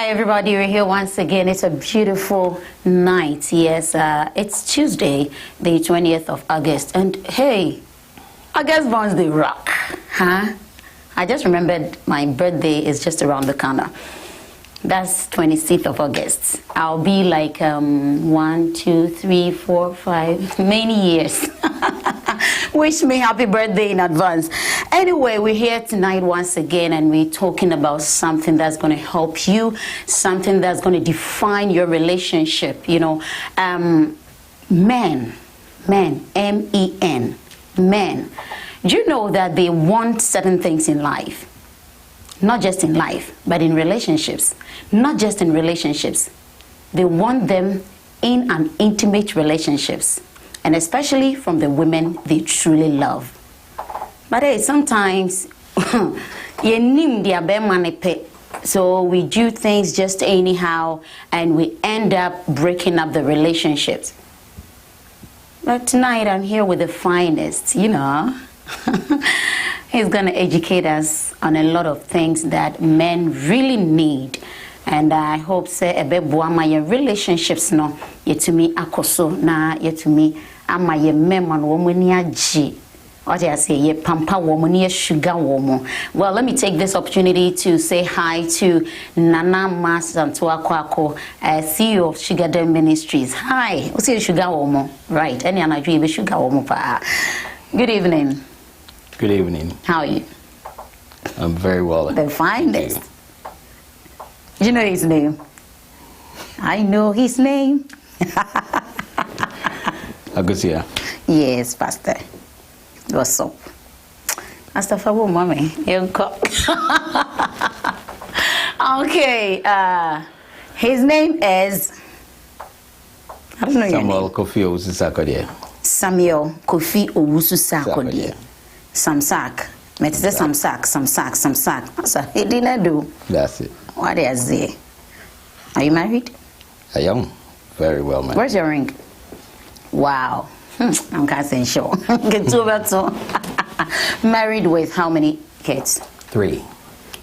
Hi everybody, we're here once again. It's a beautiful night. Yes, it's Tuesday, the 20th of August. And hey, August burns the rock, huh? I just remembered my birthday is just around the corner. That's 26th of August. I'll be like 1, 2, 3, 4, 5, many years. Wish me happy birthday in advance. Anyway, we're here tonight once again, and we're talking about something that's going to help you, something that's going to define your relationship. You know, men, M-E-N, men. Do you know that they want certain things in life? Not just in life, but in relationships. Not just in relationships. They want them in an intimate relationships. And especially from the women they truly love. But hey, sometimes, so we do things just anyhow, and we end up breaking up the relationships. But tonight I'm here with the finest, you know. He's going to educate us on a lot of things that men really need. And I hope say ebe buama your relationships no yetumi akoso na yetumi ama ye mema no wo ni agi. What I say ye pampa wo ni sugar wo. Well, let me take this opportunity to say hi to Nana Mas Santuakwako, CEO of Sugar Dem Ministries. Hi, what's your sugar wo? Right, any anaju be sugar wo pa. Good evening. Good evening. How are you? I'm very well. The finest. Do you know his name? I know his name. Agusia. Yes, Pastor. What's up? Pastor Fabu, mommy. Okay. His name is. I don't know your name. Samuel Kofi Owusu-Sarkodie. Samuel Kofi Owusu-Sarkodie. Some Sark. Let's say some Sark. So he didn't do. That's it. What is it? Are you married? I am very well married. Where's your ring? Wow. I'm can't sure. Get over to. Married with how many kids? 3.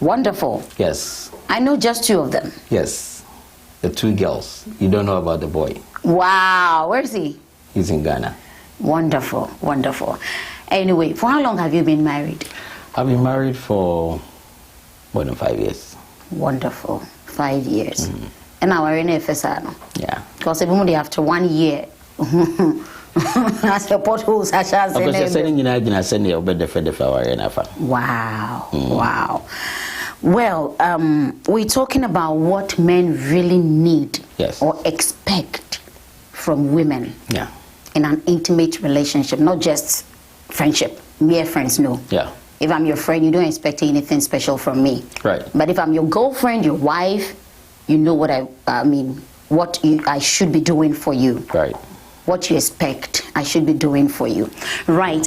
Wonderful. Yes. I know just 2 of them. Yes. The 2 girls. You don't know about the boy. Wow. Where is he? He's in Ghana. Wonderful. Wonderful. Anyway, for how long have you been married? I've been married for more than 5 years. Wonderful. 5 years. And now we're in FSR. Yeah. Because even after 1 year, as the potholes, I shall say. Wow. Wow. Well, we're talking about what men really need, yes, or expect from women, yeah, in an intimate relationship, not just friendship, mere friends, no. Yeah. If I'm your friend, you don't expect anything special from me. Right. But if I'm your girlfriend, your wife, you know what I mean, what I should be doing for you. Right. What you expect I should be doing for you. Right.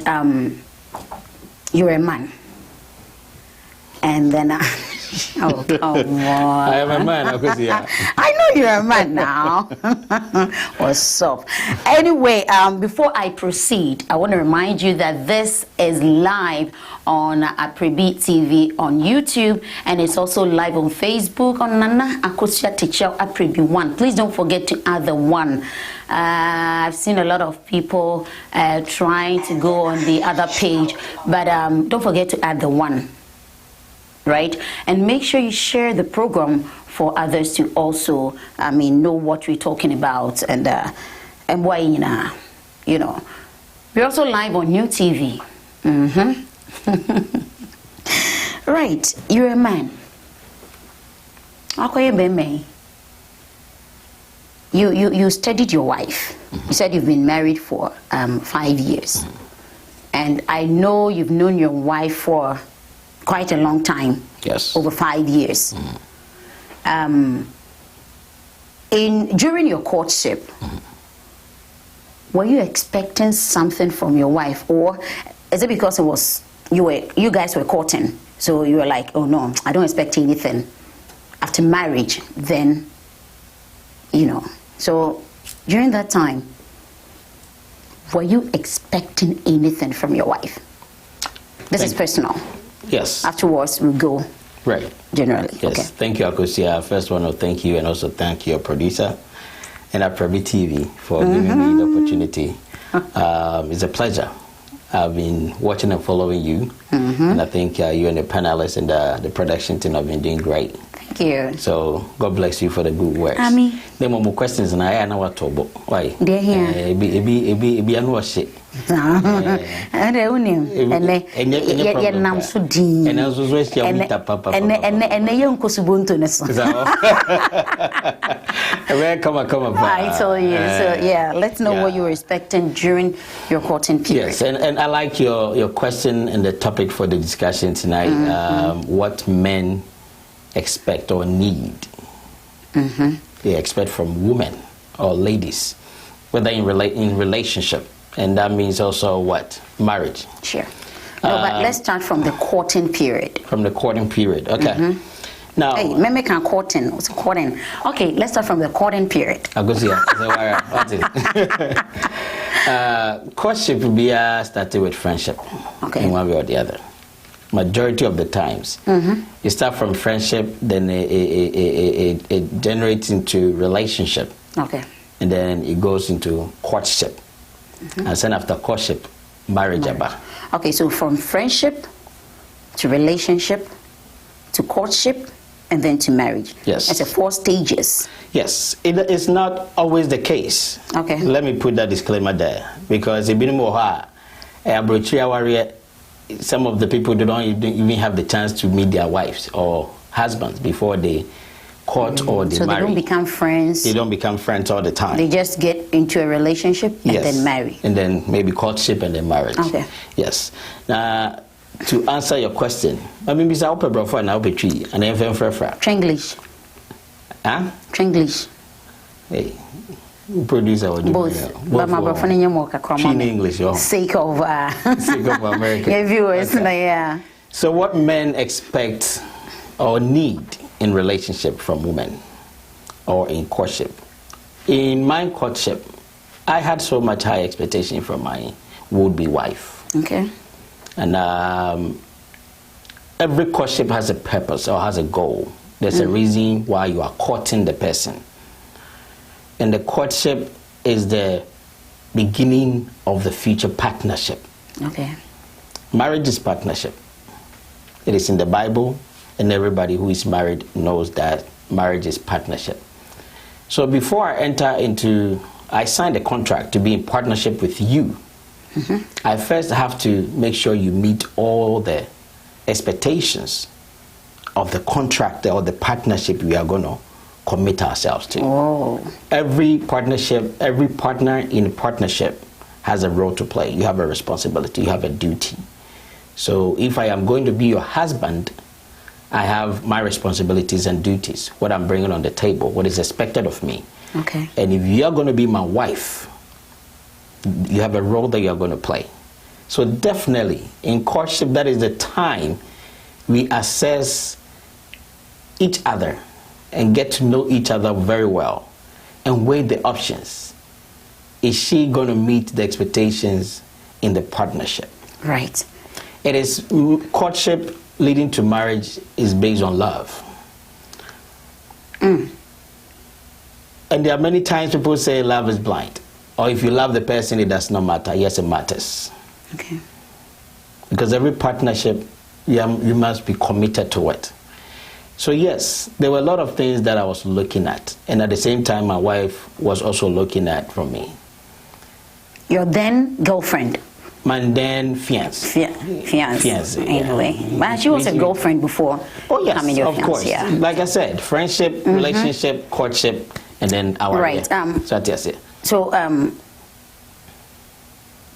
You're a man. And then, oh, come on. I am a man, of course, yeah. I know you're a man now. What's up? Anyway, before I proceed, I want to remind you that this is live on Aprebi TV on YouTube, and it's also live on Facebook on Nana Akosia Teacher Aprebi 1. Please don't forget to add the 1. I've seen a lot of people trying to go on the other page, but don't forget to add the 1. Right? And make sure you share the program for others to also, know what we're talking about, and why, you know. We're also live on New TV. Right, you're a man. You studied your wife. You said you've been married for 5 years. And I know you've known your wife for quite a long time. Yes. Over 5 years. During your courtship, were you expecting something from your wife, or is it because it was you guys were courting, so you were like, oh no, I don't expect anything? After marriage, then, so during that time, were you expecting anything from your wife? This is personal. Yes. Afterwards, we'll go Right. Generally. Yes. Okay. Thank you, Akosia. First, I want to thank you and also thank your producer and Apremi TV for giving me the opportunity. It's a pleasure. I've been watching and following you, and I think you and the panelists and the production team have been doing great. Thank you. So God bless you for the good work. Ami. There are more questions, and I know what to about. Why? They're here. Be anu shit. And they unim. And they nam so din. And also so she amita papa. And they young kusubuntu neso. Come on. I told you. So yeah, let's know what you were expecting during your courting period. Yes, and I like your question and the topic for the discussion tonight. What men expect or need. They expect from women or ladies, whether in relationship, and that means also what? Marriage. Sure. No, but let's start from the courting period. From the courting period, okay. Now, hey, men can courting. What's courting? Okay, let's start from the courting period. Courtship will be started with friendship, in one way or the other. Majority of the times, you start from friendship, then it generates into relationship, and then it goes into courtship, and then after courtship, marriage. Okay, so from friendship to relationship to courtship and then to marriage. Yes, it's 4 stages. Yes, it is not always the case. Okay, let me put that disclaimer there, because it been more some of the people don't even have the chance to meet their wives or husbands before they court or they marry. So they don't become friends. They don't become friends all the time. They just get into a relationship and then marry. And then maybe courtship and then marriage. Okay. Yes. Now, to answer your question, I mean, Mr. Ope Brofo and Ope Tree and then Trenglish. Huh? Trenglish. Hey. Producer or both, but my brother in your English, sake of American. Your viewers, yeah. So, what men expect or need in relationship from women or in courtship? In my courtship, I had so much high expectation from my would-be wife. Okay. And every courtship has a purpose or has a goal. There's a reason why you are courting the person. And the courtship is the beginning of the future partnership. Okay. Marriage is partnership. It is in the Bible, and everybody who is married knows that marriage is partnership. So before I signed a contract to be in partnership with you, I first have to make sure you meet all the expectations of the contract or the partnership we are going to commit ourselves to. Every partner in a partnership has a role to play. You have a responsibility, you have a duty. So if I am going to be your husband, I have my responsibilities and duties, what I'm bringing on the table, what is expected of me. Okay. And if you're going to be my wife, you have a role that you're going to play. So definitely in courtship, that is the time we assess each other and get to know each other very well and weigh the options. Is she going to meet the expectations in the partnership? Right. It is courtship leading to marriage is based on love. And there are many times people say love is blind. Or if you love the person, it does not matter. Yes, it matters. Okay. Because every partnership, you must be committed to it. So yes, there were a lot of things that I was looking at. And at the same time, my wife was also looking at from me. Your then girlfriend? My then fiancé. Fiancé, anyway. But she was a girlfriend before. Oh yes, of course. Yeah. Like I said, friendship, relationship, courtship, and then our... Right. So,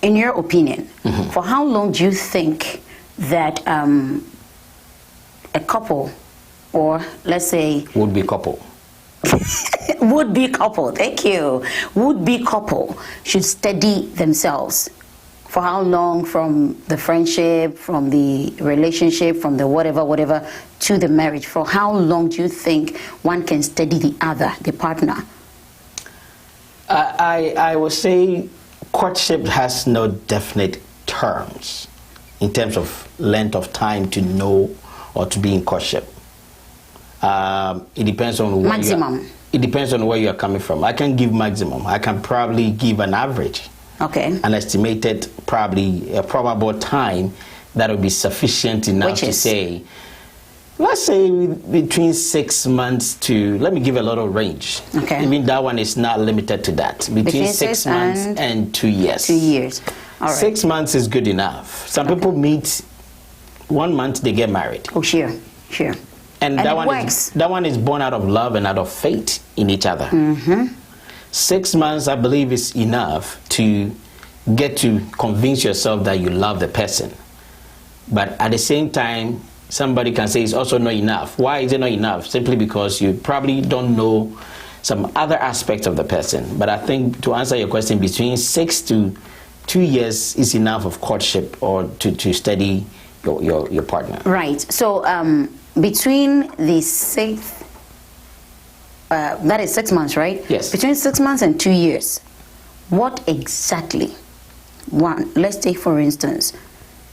in your opinion, for how long do you think that a couple, or let's say... Would-be couple. Would-be couple, thank you. Would-be couple should steady themselves. For how long, from the friendship, from the relationship, from the whatever, to the marriage? For how long do you think one can steady the other, the partner? I would say courtship has no definite terms in terms of length of time to know or to be in courtship. It depends on where maximum. It depends on where you are coming from. I can give maximum. I can probably give an average. Okay. An estimated, probably a probable time that will be sufficient enough to say, let's say between 6 months to, let me give a little range. Okay. Even that one is not limited to that. Between 6 months and 2 years. 2 years. All right. 6 months is good enough. Some people meet 1 month, they get married. Oh, sure. And that one is born out of love and out of faith in each other. 6 months, I believe, is enough to get to convince yourself that you love the person. But at the same time, somebody can say it's also not enough. Why is it not enough? Simply because you probably don't know some other aspects of the person. But I think to answer your question, between 6 to 2 years is enough of courtship or to study your partner. Right. So between the that is 6 months, right? Yes. Between 6 months and 2 years, what exactly? One, let's take for instance,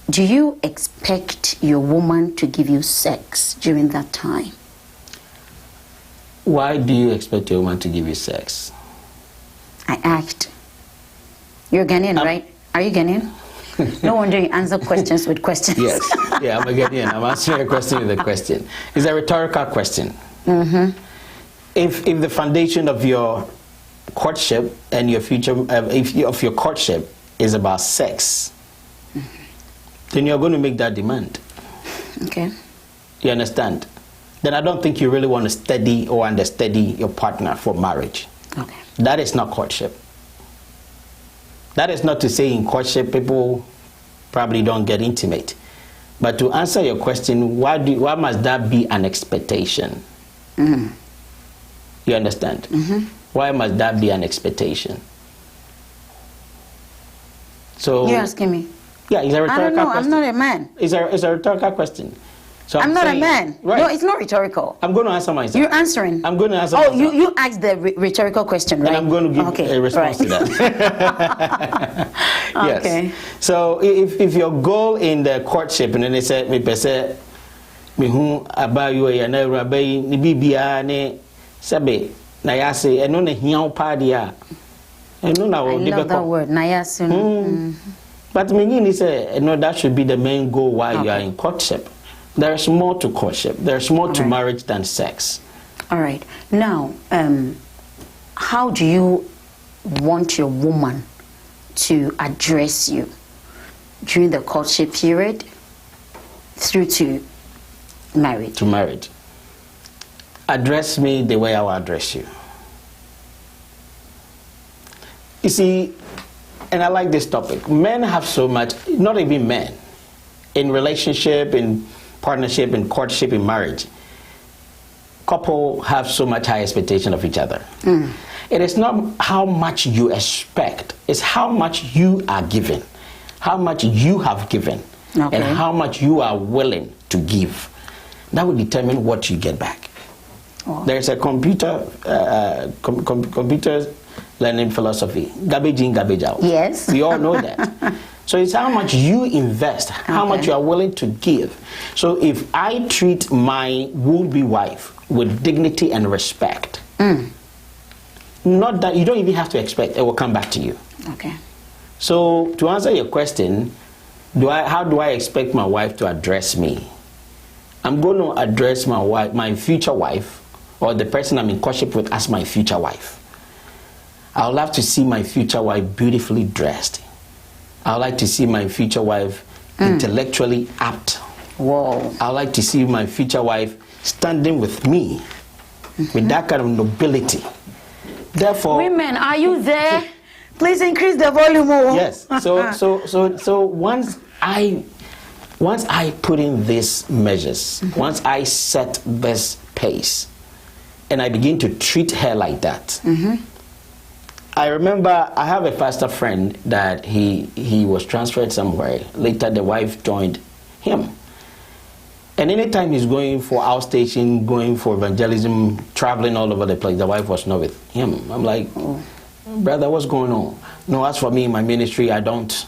do you expect your woman to give you sex during that time? Why do you expect your woman to give you sex? I asked. You're Ghanaian, right? Are you Ghanaian? No wonder you answer questions with questions. Yes. Yeah, I'm a Ghanaian. I'm answering a question with a question. It's a rhetorical question. If the foundation of your courtship and your future, of your courtship is about sex, then you're going to make that demand. Okay. You understand? Then I don't think you really want to study or understudy your partner for marriage. Okay. That is not courtship. That is not to say in courtship people probably don't get intimate. But to answer your question, why must that be an expectation? You understand? Why must that be an expectation? So You're asking me? Yeah, it's a rhetorical question. I don't know. I'm not a man. It's a rhetorical question. So I'm not saying, a man. Right. No, it's not rhetorical. I'm going to answer myself. You're answering. I'm going to answer myself. myself. You asked the rhetorical question, right? And I'm going to give a response to that. Yes. Okay. So if your goal in the courtship, and then they say, me pese, me hu abayo ya na urabai ni bibia ne sabe na yase eno ne hiao padia. Eno na wo I love that word, nayasun. But meaning is that should be the main goal while you are in courtship. There's more to courtship. There's more to marriage than sex. All right. Now, how do you want your woman to address you during the courtship period through to marriage? To marriage. Address me the way I will address you. You see, and I like this topic. Men have so much, not even men, in relationship, in partnership, in courtship, in marriage. Couple have so much high expectation of each other. It is not how much you expect, it's how much you are given, how much you have given, and how much you are willing to give. That will determine what you get back. There's a computer learning philosophy, garbage in, garbage out. Yes. We all know that. So it's how much you invest, how much you are willing to give. So if I treat my would-be wife with dignity and respect, not that you don't even have to expect, it will come back to you. Okay. So to answer your question, how do I expect my wife to address me? I'm going to address my wife, my future wife, or the person I'm in courtship with as my future wife. I would love to see my future wife beautifully dressed. I would like to see my future wife intellectually apt. Whoa. I would like to see my future wife standing with me with that kind of nobility. Therefore, women, are you there? Please increase the volume more. Yes. So once I put in these measures, once I set this pace, and I begin to treat her like that. I remember I have a pastor friend that he was transferred somewhere. Later the wife joined him. And anytime he's going for outstation, going for evangelism, traveling all over the place, the wife was not with him. I'm like, brother, what's going on? No, as for me, in my ministry, I don't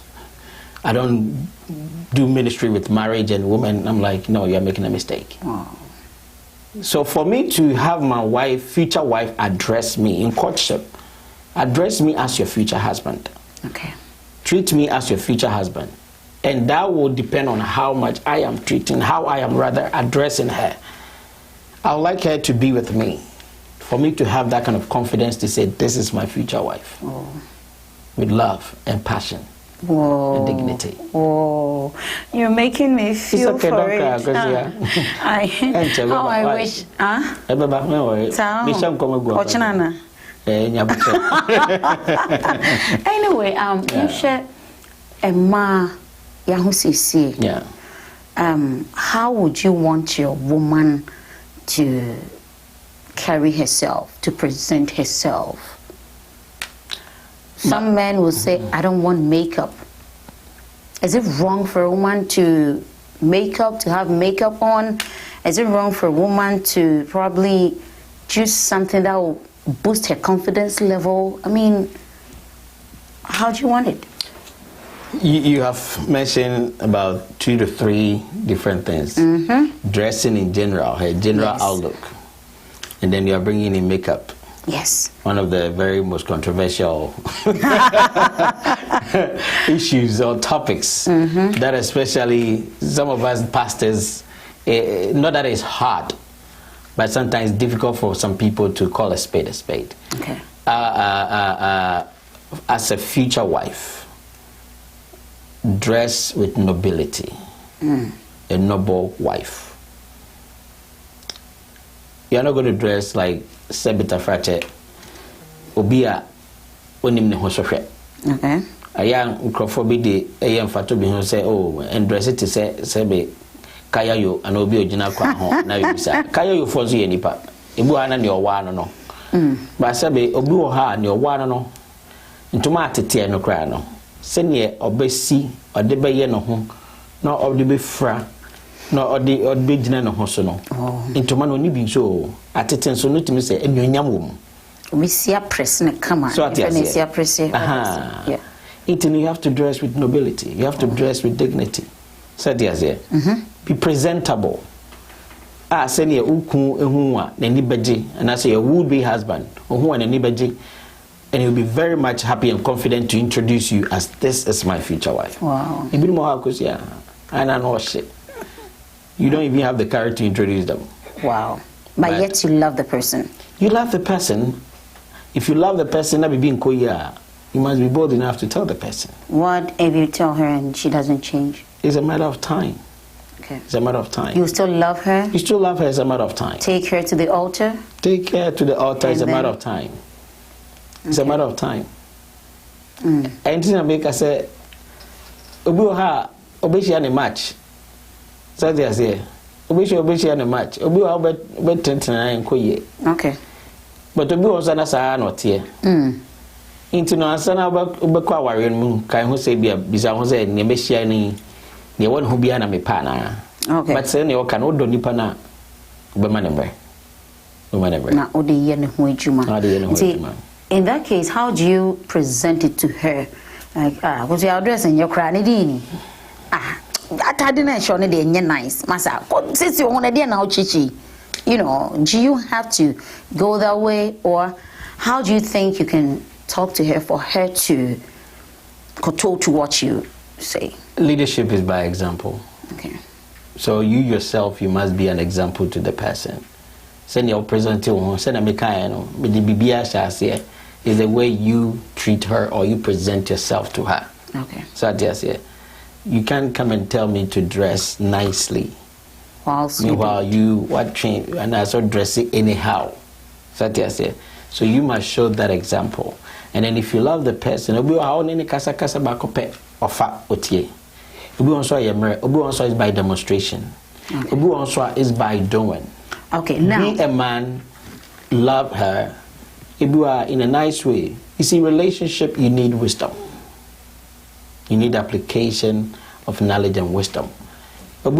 do ministry with marriage and women. I'm like, no, you're making a mistake. So for me to have my wife, future wife, address me in courtship, address me as your future husband. Okay. Treat me as your future husband. And that will depend on how much I am treating, how I am rather addressing her. I would like her to be with me. For me to have that kind of confidence to say, this is my future wife. Oh. With love and passion. Whoa. And dignity. Whoa. You're making me feel okay, for it. I wish. Anyway, you share a ma yahusisi. Yeah. How would you want your woman to carry herself, to present herself? Some men will say, I don't want makeup. Is it wrong for a woman to to have makeup on? Is it wrong for a woman to probably choose something that will boost her confidence level? I mean, how do you want it? You have mentioned about 2 to 3 different things. Dressing in general, her general outlook. And then you are bringing in makeup. Yes. One of the very most controversial issues or topics that especially some of us pastors, not that it's hard, but sometimes difficult for some people to call a spade a spade. Okay. As a future wife, dress with nobility. A noble wife. You're not going to dress like Sebita Frate Obia Onim Nehosofe. Okay. A young Crawford a young Fatu who say, oh, and dress it to say Sebe Kayayo and Obio Jina Kwa. Now you say Kayayo Fozi any pa. Ibuana and your one no. But Sebe Obu ha and your one no. Into Matty no crano. Send ye obesi or debay no home, nor of the befra. No, or the big dinner no hosono. Into man only be so at it and so not to me say, and you yam. We see a press and come on. So I see a press. Yeah. It you have to dress with nobility. You have to dress with dignity. So yes, be presentable. Send your uku ehunwa nenibeji, and I say a would-be husband or nenibeji, and he'll be very much happy and confident to introduce you as this is my future wife. Wow. A bit more because and I know shit. You don't even have the courage to introduce them. Wow. But yet you love the person. You love the person. If you love the person, that be being koya, you must be bold enough to tell the person. What if you tell her and she doesn't change? It's a matter of time. Okay. It's a matter of time. You still love her? You still love her. It's a matter of time. Take her to the altar? Take her to the altar. It's a matter of time. It's a matter of time. And I make I say, Obuha, Obeshi and a match. So they say, Obeshi and a match. Obuha bet 29 koye. Okay. But Obu was an asa not here. Into no asana Obekwa warrior moon, can who say be a bizarre Jose, Nemeshia, the one who be an amipana. Okay. But say, you can order Nipana, Bemanebe. Now, in that case, how do you present it to her? Like, what's your address and your cranny? That I didn't show any nice. Massa, since you want a dear now, Chichi, you know, do you have to go that way, or how do you think you can talk to her for her to control to what you say? Leadership is by example. Okay. So you yourself, you must be an example to the person. Send your present to send a mechanic, but the BBA is the way you treat her or you present yourself to her. Okay. So just you can't come and tell me to dress nicely while you watching and I saw dressing anyhow. So just so you must show that example. And then if you love the person, obi how any kasa ba kope ofa otie. Obi also is by demonstration. Obi also is by doing. Okay, now be a man, love her. If you are in a nice way, you see, relationship you need wisdom. You need application of knowledge and wisdom. They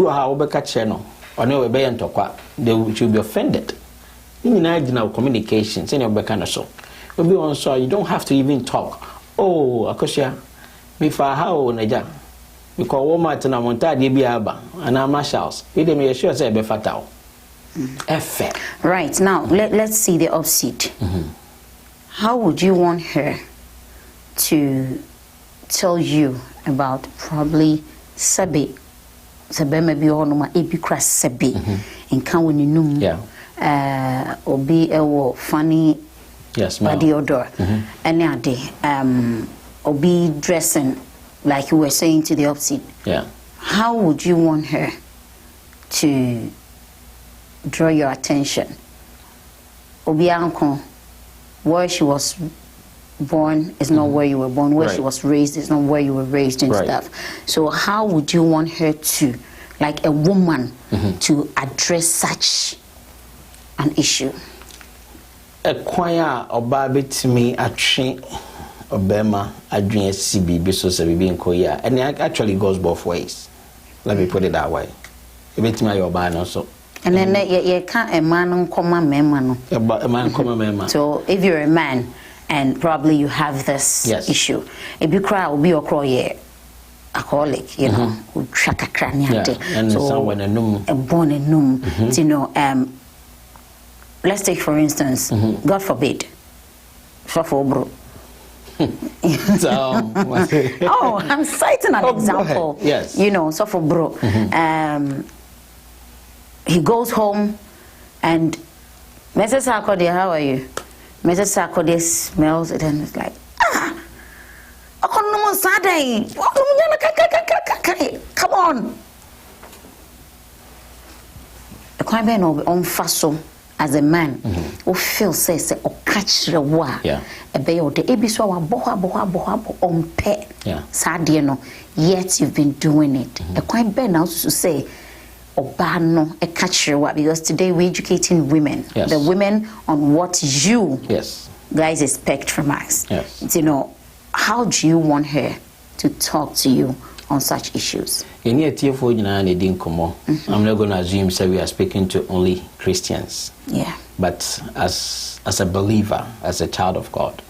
should be offended. You need communication. You don't have to even talk. Oh, Akosia, before how Naja, because Walmart and Amonta Dibiaba and our marshals, we may assure say be fatal. Effect. Right, now let's see the opposite. How would you want her to tell you about probably Sabi? Sabi maybe or no ebi kra Sabi in kan woni num. Obi ewo funny body odor. Any ade obi dressing like you were saying to the opposite. How would you want her to draw your attention? Obi anko, where she was born is not where you were born. Where she was raised is not where you were raised and stuff. So how would you want her to, like a woman, to address such an issue? A choir oba betimi atwe obema adwen sibi biso se bibi nkoya, and it actually goes both ways. Let me put it that way. Betimi ayo oba no so. And then you can't a man come mema. A man come mema. So if you're a man and probably you have this issue, if you cry, will be your cry, alcoholic, you know, shaka craniate. And so someone a num, a born a num, you know. Let's take for instance, God forbid, bro. Oh, I'm citing an example. Yes. You know, so for bro. He goes home and Mrs. Sark, how are you? Mrs. Sark smells it and it's like, come on. The quite been on faso as a man who feels says or catch the wa a bay or the ebiso boha on pet sadiano, yet you've been doing it. A quite been also to say Obano a catcher what, because today we're educating women, the women on what you guys expect from us. You know, how do you want her to talk to you on such issues? I'm not going to assume that we are speaking to only Christians. But as a believer, as a child of God,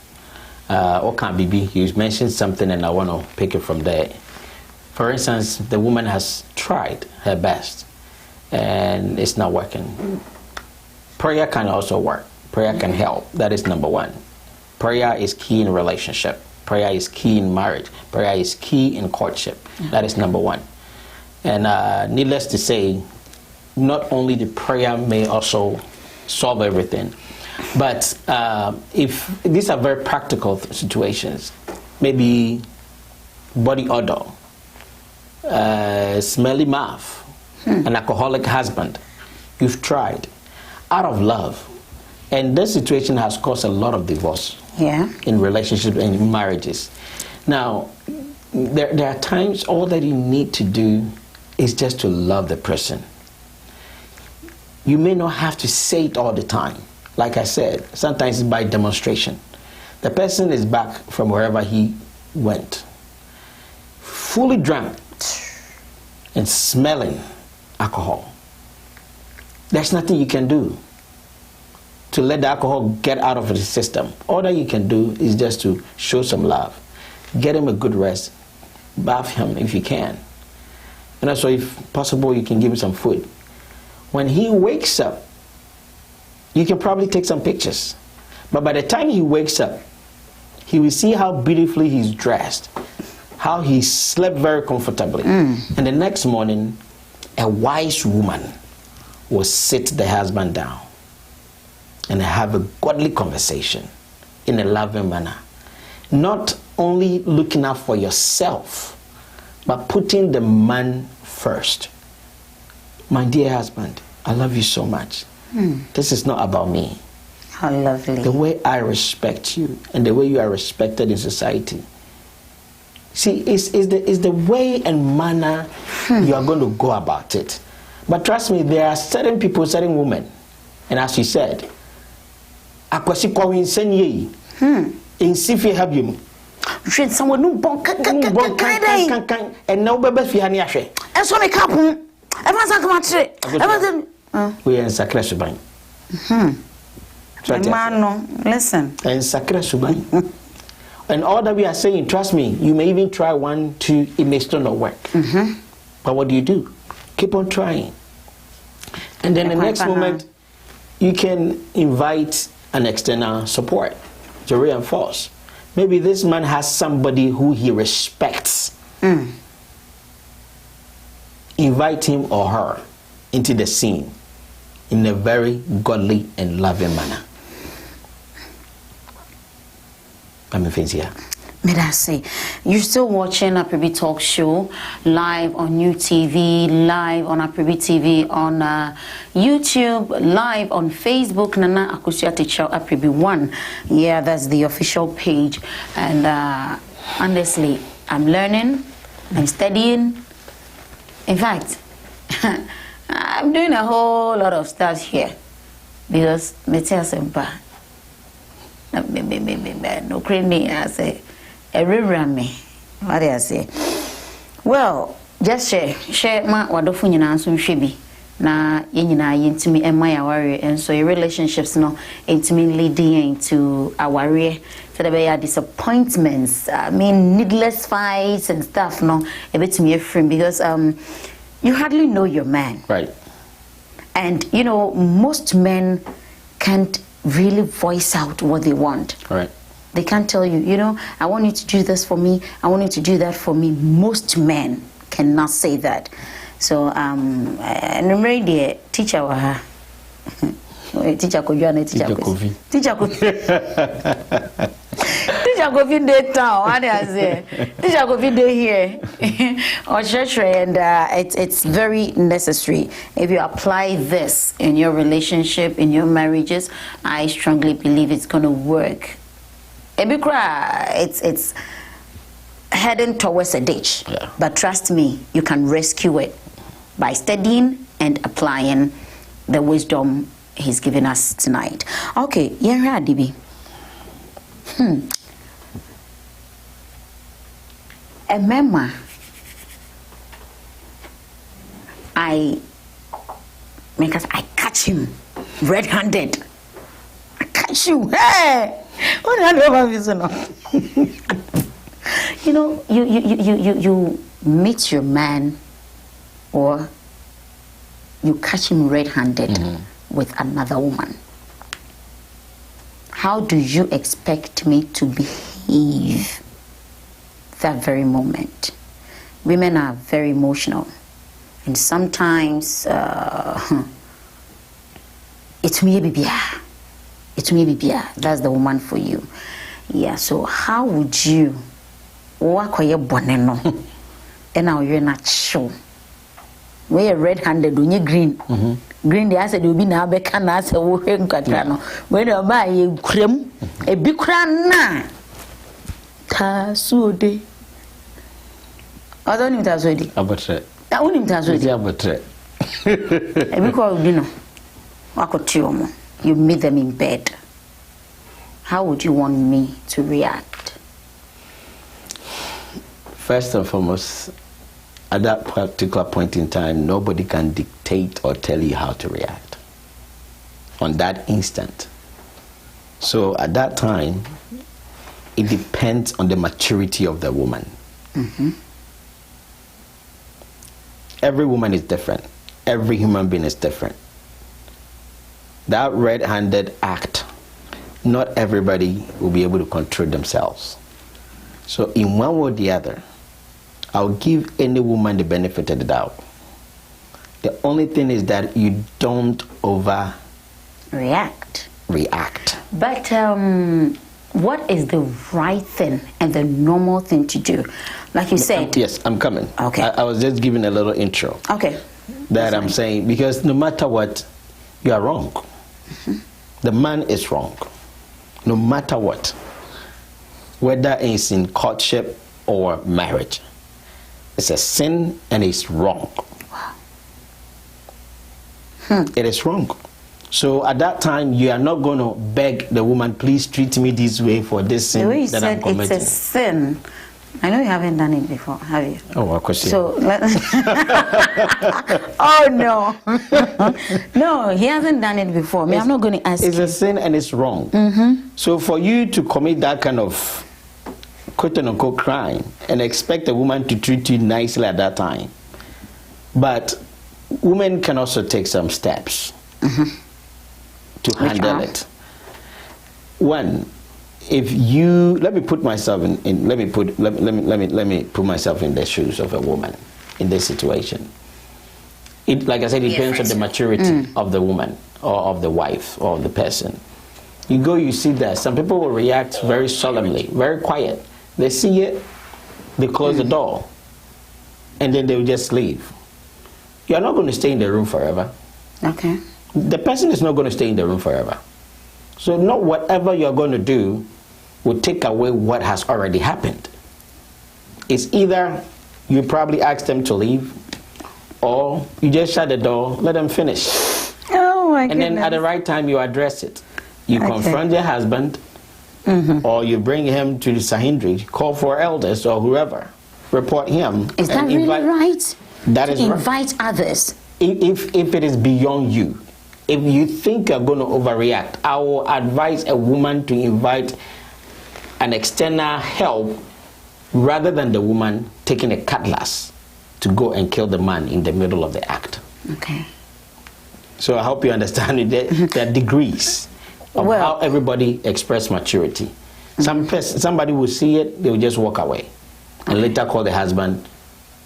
you mentioned something and I want to pick it from there. For instance, the woman has tried her best and it's not working. Prayer can also work. Prayer can help. That is number one. Prayer is key in relationship. Prayer is key in marriage. Prayer is key in courtship. That is number one. And needless to say, not only the prayer may also solve everything, but if these are very practical situations, maybe body odor, smelly mouth, an alcoholic husband, you've tried out of love, and this situation has caused a lot of divorce in relationships and in marriages. Now, there are times all that you need to do is just to love the person. You may not have to say it all the time. Like I said, sometimes it's by demonstration. The person is back from wherever he went, fully drunk and smelling alcohol. There's nothing you can do to let the alcohol get out of the system. All that you can do is just to show some love, get him a good rest, bath him if you can. And also, if possible, you can give him some food. When he wakes up, you can probably take some pictures. But by the time he wakes up, he will see how beautifully he's dressed, how he slept very comfortably. And the next morning, a wise woman will sit the husband down and have a godly conversation in a loving manner. Not only looking out for yourself, but putting the man first. My dear husband, I love you so much. This is not about me. How lovely. The way I respect you and the way you are respected in society. See, it's the way and manner you are going to go about it. But trust me, there are certain people, certain women, and as you said, akwasi kwa winsenye in sifi habium. Someone no bon and no bebe fi hani ahwe. Enso me kapun. Everyone come at it. We are in Sakra Suban. Man, listen. And Sakra Suban. And all that we are saying, trust me, you may even try 1, 2, it may still not work. But what do? Keep on trying. And then the next moment, you can invite an external support to reinforce. Maybe this man has somebody who he respects. Invite him or her into the scene in a very godly and loving manner. I'm here. May I say, you're still watching Apribi Talk Show live on New TV, live on Apribi TV on YouTube, live on Facebook, Nana Akusia Teacher Apribi 1. Yeah, that's the official page. And honestly, I'm learning, I'm studying. In fact, I'm doing a whole lot of stuff here because Metia Sempa. No crazy, I say. Me. What do I say? Well, just share my wonderful answer should na yenyina yintimi emma ya warrior, and so your relationships no intimately leading into a warrior. So there be disappointments, needless fights and stuff, no, a bit to me a friend because you hardly know your man. Right. And you know, most men can't really voice out what they want. Right. They can't tell you, you know, I want you to do this for me, I want you to do that for me. Most men cannot say that. So, and remember the teacher was teacher Kofi. Teacher Kofi de town, what I say? Teacher Kofi de here or church, and it's very necessary. If you apply this in your relationship, in your marriages, I strongly believe it's going to work. It's heading towards a ditch, yeah. But trust me, you can rescue it by studying and applying the wisdom he's given us tonight. Okay, yeah, DB. Remember, I catch him red-handed. I catch you, hey! You know, you meet your man, or you catch him red-handed with another woman. How do you expect me to behave that very moment? Women are very emotional, and sometimes it's me, baby. It's me, baby. That's the woman for you. Yeah, so how would you walk away boneno and now you're not sure? We're red-handed, when you're green. Green, the answer will be now back and answer when you buy a cream, a big crown na. Tasude. I don't even tell you. Abatre. I wouldn't tell you. Abatre. Because you know, you meet them in bed. How would you want me to react? First and foremost, at that particular point in time, nobody can dictate or tell you how to react on that instant. So at that time, it depends on the maturity of the woman. Every woman is different. Every human being is different. That red-handed act, not everybody will be able to control themselves. So in one way or the other, I'll give any woman the benefit of the doubt. The only thing is that you don't react. But what is the right thing and the normal thing to do? Like you said. Yes, I'm coming. Okay. I was just giving a little intro. Okay. That I'm saying, because no matter what, you are wrong. The man is wrong. No matter what. Whether it's in courtship or marriage. It's a sin and it's wrong. Wow. It is wrong. So at that time, you are not going to beg the woman, please treat me this way for this sin that I'm committing. It's a sin. I know you haven't done it before, have you? Oh, of course. So, oh no, no, he hasn't done it before. I'm not going to ask. It's a sin and it's wrong. So for you to commit that kind of quote-unquote crime and expect a woman to treat you nicely at that time, but women can also take some steps to handle it. One, if you let me put myself let me put myself in the shoes of a woman in this situation. It, like I said, it depends on the maturity of the woman or of the wife or the person. You go, you see that some people will react very solemnly, very quiet. They see it, they close the door, and then they will just leave. You're not going to stay in the room forever. Okay. The person is not going to stay in the room forever. So not whatever you're going to do will take away what has already happened. It's either you probably ask them to leave, or you just shut the door, let them finish. Oh my goodness. And then at the right time you address it. You confront your husband, or you bring him to the Sahindri, call for elders or whoever, report him. Is that really right? That is right. Invite others. If it is beyond you, if you think you're going to overreact, I will advise a woman to invite an external help rather than the woman taking a cutlass to go and kill the man in the middle of the act. Okay. So I hope you understand that there are degrees of how everybody express maturity. Somebody will see it, they will just walk away and later call the husband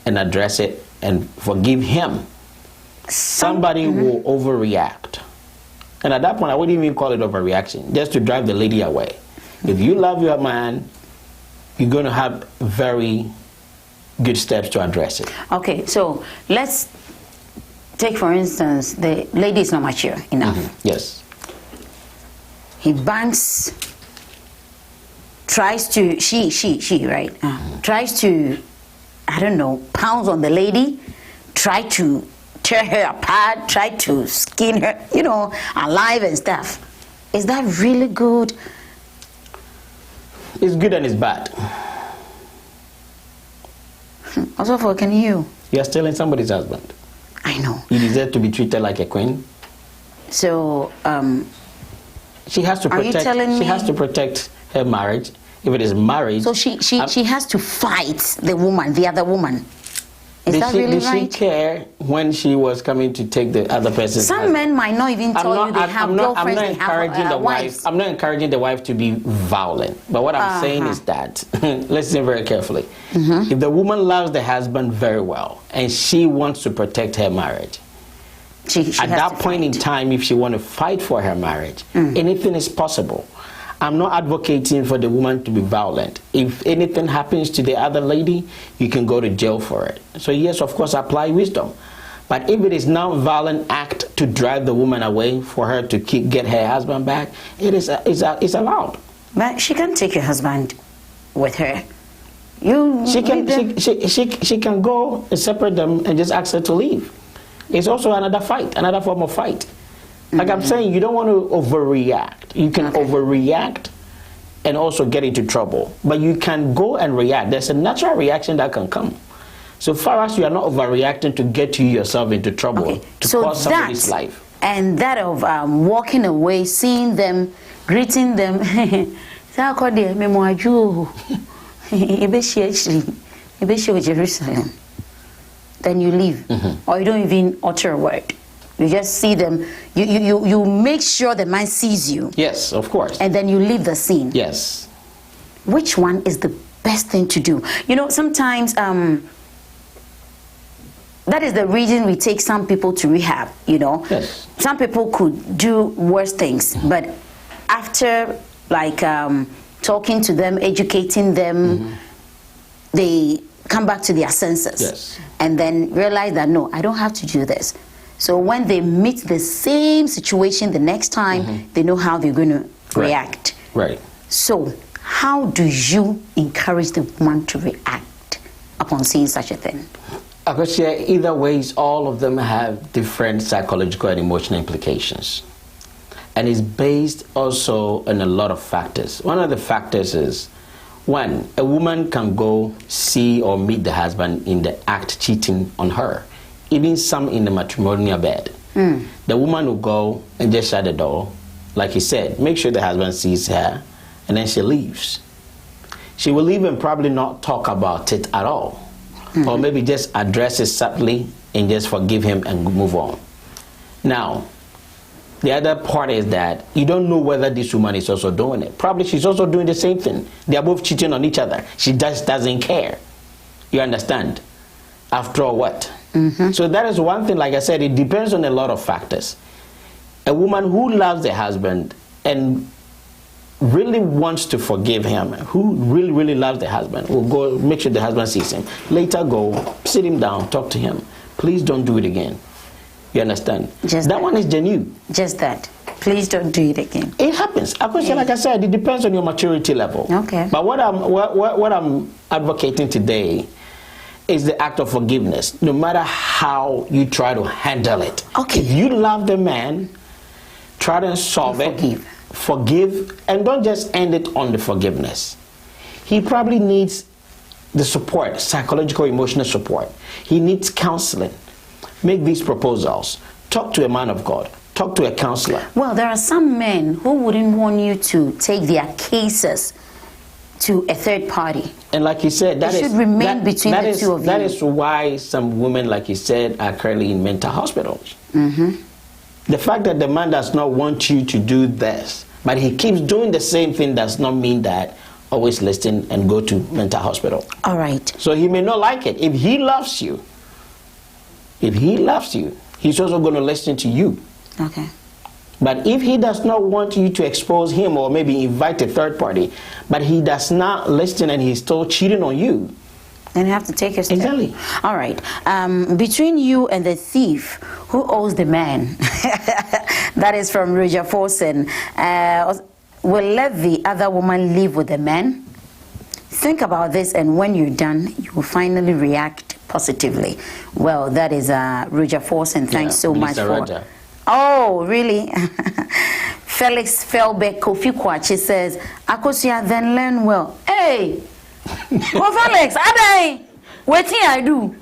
and address it and forgive him. Somebody will overreact. And at that point, I wouldn't even call it overreaction, just to drive the lady away. If you love your man, you're going to have very good steps to address it. Okay, so let's take, for instance, the lady is not mature enough. Yes. He bangs, tries to, she, right? Tries to, I don't know, pounds on the lady, try to tear her apart, try to skin her, you know, alive and stuff. Is that really good? It's good and it's bad. Also, for can you? You're stealing somebody's husband. I know. You deserve to be treated like a queen. So, she has to protect. Are you telling me? She has to protect her marriage. If it is marriage, so she has to fight the woman, the other woman. Is that really right? Did she care when she was coming to take the other person's Some husband? men might not even tell you they have girlfriends, they have wives. I'm not encouraging the wife to be violent. But what I'm saying is that, listen very carefully. If the woman loves the husband very well and she wants to protect her marriage, she at that point in time, if she wants to fight for her marriage, anything is possible. I'm not advocating for the woman to be violent. If anything happens to the other lady, you can go to jail for it. So yes, of course, apply wisdom. But if it is non-violent act to drive the woman away for her to get her husband back, it's allowed. But she can take her husband with her. She can go and separate them and just ask her to leave. It's also another fight, another form of fight. Like I'm saying, you don't want to overreact. You can overreact and also get into trouble. But you can go and react. There's a natural reaction that can come. So far as you are not overreacting to get you yourself into trouble, to cause somebody's life. And that of walking away, seeing them, greeting them. Jerusalem. Then you leave. Or you don't even utter a word. You just see them. You make sure the man sees you. Yes, of course. And then you leave the scene. Yes. Which one is the best thing to do? You know, sometimes that is the reason we take some people to rehab, you know. Yes. Some people could do worse things, but after like talking to them, educating them, they come back to their senses. Yes. And then realize that, no, I don't have to do this. So when they meet the same situation the next time, they know how they're going to react. Right. So how do you encourage the woman to react upon seeing such a thing? Because either ways, all of them have different psychological and emotional implications. And it's based also on a lot of factors. One of the factors is, one, a woman can go see or meet the husband in the act cheating on her. Even some in the matrimonial bed. The woman will go and just shut the door, like he said, make sure the husband sees her, and then she leaves. She will leave and probably not talk about it at all. or maybe just address it subtly and just forgive him and move on. Now, the other part is that you don't know whether this woman is also doing it. Probably she's also doing the same thing. They are both cheating on each other. She just doesn't care. You understand? After all, what? So that is one thing, like I said, it depends on a lot of factors. A woman who loves the husband and really wants to forgive him, who really, really loves the husband, will go make sure the husband sees him. Later go, sit him down, talk to him. Please don't do it again. You understand? Just that one is genuine. Just that. Please don't do it again. It happens. Like I said, it depends on your maturity level. Okay. But what I'm advocating today is the act of forgiveness. No matter how you try to handle it. Okay. If you love the man, try to solve it. Forgive, and don't just end it on the forgiveness. He probably needs the support, psychological, emotional support. He needs counseling. Make these proposals. Talk to a man of God. Talk to a counselor. Well, there are some men who wouldn't want you to take their cases to a third party. And like you said, that should remain between the two of you. That is why some women, like you said, are currently in mental hospitals. The fact that the man does not want you to do this, but he keeps doing the same thing, does not mean that always listen and go to mental hospital. All right. So he may not like it. If he loves you, he's also going to listen to you. Okay. But if he does not want you to expose him or maybe invite a third party, but he does not listen and he's still cheating on you, then you have to take a step. Exactly. All right. Between you and the thief, who owes the man? That is from Roger Forsen. Will let the other woman live with the man? Think about this, and when you're done, you will finally react positively. Well, that is Roger Forsen. Thanks so much for... Roger. Oh, really? Felix Felbeck Kofi Kwachi says, Akosia, then learn well. Hey! Oh, Felix, what thing I do?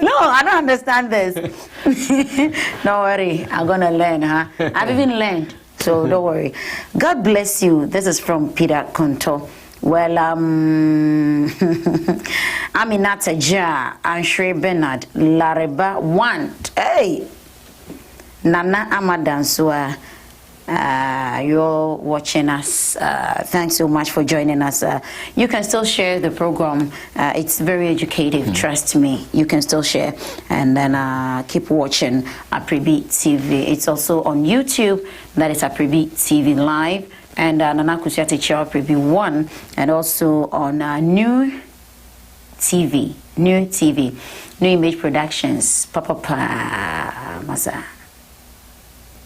No, I don't understand this. Don't worry, I'm gonna learn, huh? I've even learned, so don't worry. God bless you. This is from Peter Konto. Well, Aminata Ja, Anshere Bernard, Lareba Want. Hey! Nana Amadansua. You're watching us. Thanks so much for joining us. You can still share the program. It's very educative, trust me. You can still share. And then keep watching Apribi TV. It's also on YouTube. That is Apribi TV Live. And Nana Kusiate Chia Apribi 1. And also on New TV. New Image Productions. Papa Masa.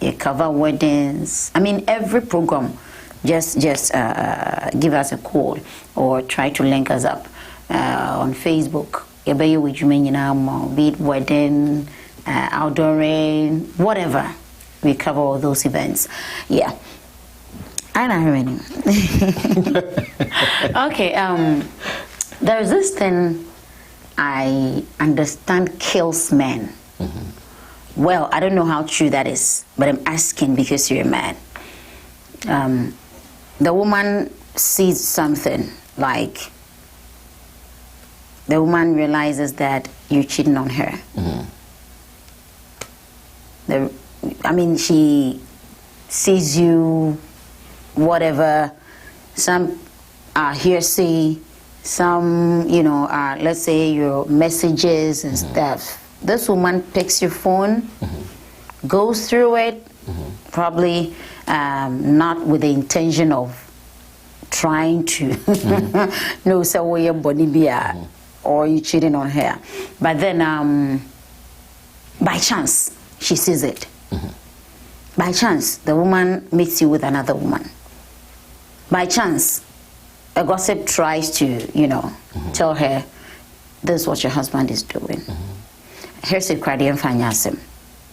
You cover weddings. I mean, every program. Just give us a call or try to link us up on Facebook. Be it wedding, outdooring, whatever. We cover all those events. Yeah. I know many. Okay. There's this thing I understand kills men. Well, I don't know how true that is, but I'm asking because you're a man. The woman sees something, like the woman realizes that you're cheating on her. She sees you, whatever, some hearsay, some, let's say your messages and stuff. This woman picks your phone, goes through it, probably not with the intention of trying to know where your body be or you cheating on her. But then by chance, she sees it. By chance, the woman meets you with another woman. By chance, a gossip tries to, tell her, this is what your husband is doing. Here's a Kradian Fanyasim.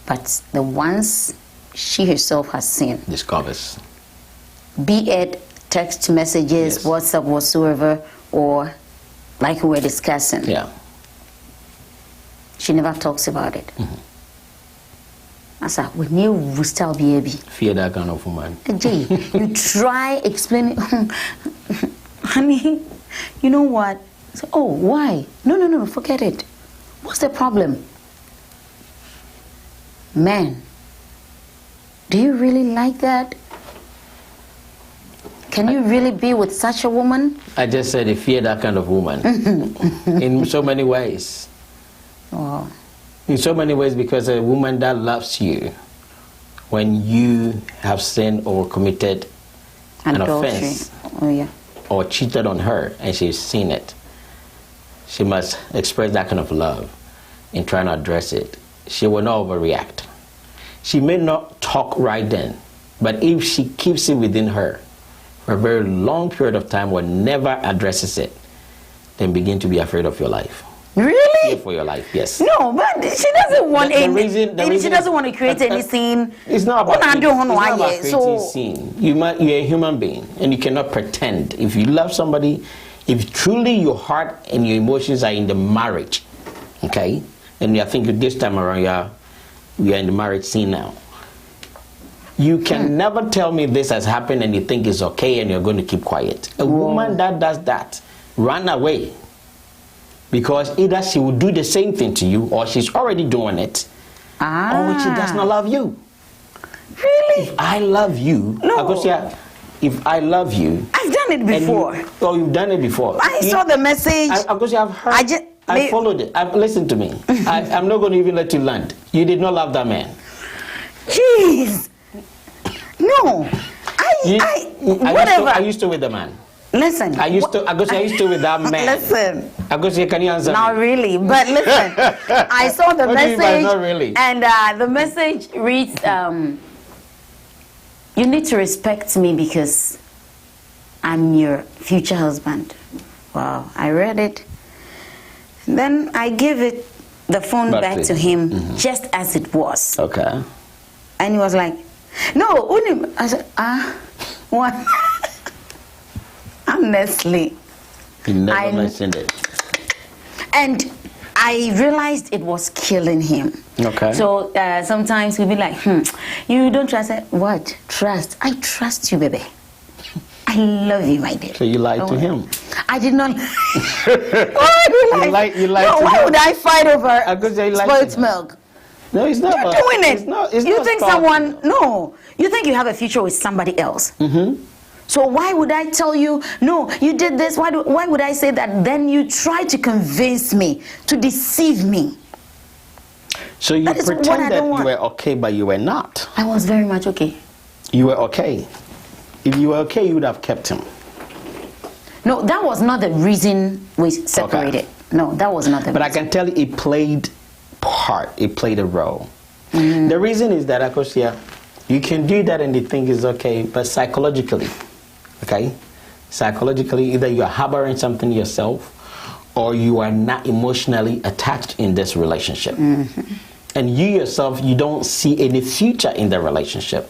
But the ones she herself has seen, discovers, be it text messages, yes, WhatsApp, whatsoever, or like we were discussing, she never talks about it. Asa, when you still baby, fear that kind of woman. You try explaining, honey, you know what? So, oh, why? No, forget it. What's the problem? Man, do you really like that? Can you really be with such a woman? I just said I fear that kind of woman. In so many ways. Oh. In so many ways, because a woman that loves you when you have sinned or committed an offense or cheated on her and she's seen it, she must express that kind of love in trying to address it. She will not overreact. She may not talk right then, but if she keeps it within her for a very long period of time or never addresses it, then begin to be afraid of your life. Really? For your life, yes. No, but she doesn't want she doesn't want to create any scene. It's not about creating so scene. You're a human being, and you cannot pretend. If you love somebody, if truly your heart and your emotions are in the marriage, okay, and I think this time around we are in the marriage scene now. You can never tell me this has happened and you think it's okay and you're going to keep quiet. A woman that does that, run away. Because either she will do the same thing to you or she's already doing it, or she does not love you. Really? If I love you, no. If I love you, I've done it before. You've done it before. I saw the message. I've heard. I followed it. Listen to me. I'm not going to even let you land. You did not love that man. Jeez. No. Whatever. I used to with the man. Listen. I used to with that man. Listen. Agosia, can you answer? Not really, but listen. I saw the message. Not really? And the message reads, you need to respect me because I'm your future husband. Wow, I read it. Then I gave the phone back to him just as it was. Okay. And he was like, no, Unim. I said, what? Honestly. He never mentioned it. And I realized it was killing him. Okay. So sometimes we'll be like, you don't trust it. What? Trust. I trust you, baby. I love you, my dear. So you lied to him? I did not. You lied to him. Why would I fight over spoiled milk? No, it's not. You're doing it. You think someone? No. You think you have a future with somebody else. So why would I tell you, no, you did this? Why would I say that? Then you try to convince me, to deceive me. So you pretended you were okay, but you were not. I was very much okay. You were okay. If you were okay, you would have kept him. No, that was not the reason we separated. Okay. No, that was not the reason. But I can tell you it played part. It played a role. The reason is that, Akosia, you can do that and you think it's okay, but psychologically, okay? Psychologically, either you are harboring something yourself or you are not emotionally attached in this relationship. And you yourself, you don't see any future in the relationship.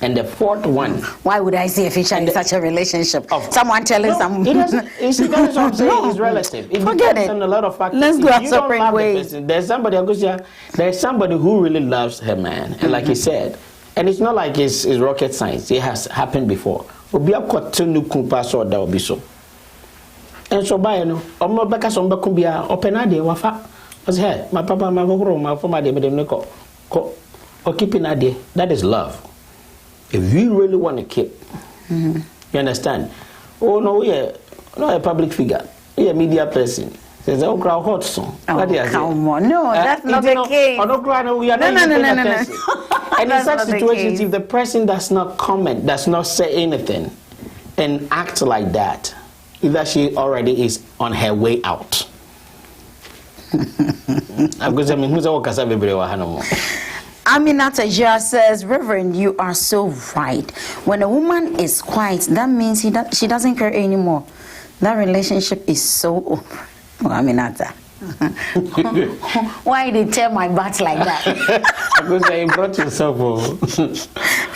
And the fourth one. Why would I see a future in such a relationship? Someone telling someone. That's what I'm saying. It's relative. It depends on a lot of factors. Let's go our separate ways. There's somebody who really loves her man. And like he said, and it's not like it's rocket science. It has happened before. And so by no, beka so mbeko bia openade wafa. Was here, my papa, my goro, my former de medemeko. Or keeping ade. That is love. If you really want to keep, you understand? Oh no, you're not a public figure. You're a media person. There's a crowd hot song. Oh, come on. No, that's not the case. No. And in such situations, if the person does not comment, does not say anything, and act like that, either she already is on her way out. Aminata Jia says, Reverend, you are so right. When a woman is quiet, that means she doesn't care anymore. That relationship is so over. Oh, Aminata. Why did you tear my butt like that? Because you brought yourself over.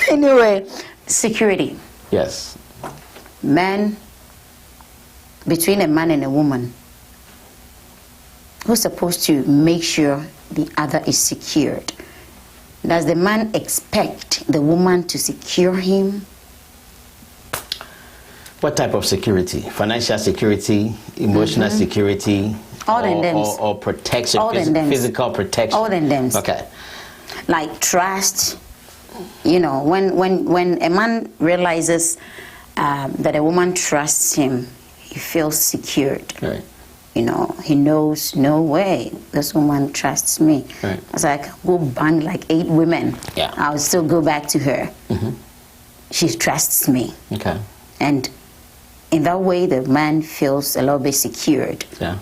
Anyway, security. Yes. Man, between a man and a woman, who's supposed to make sure the other is secured? Does the man expect the woman to secure him? What type of security? Financial security, emotional security, all in them, or protection, physical protection. All in them. Okay. Like trust. You know, when a man realizes that a woman trusts him, he feels secured. Right. You know, he knows, no way, this woman trusts me. Right. It's like, go bang like 8 women. Yeah. I'll still go back to her. She trusts me. Okay. And in that way, the man feels a little bit secured. Yeah.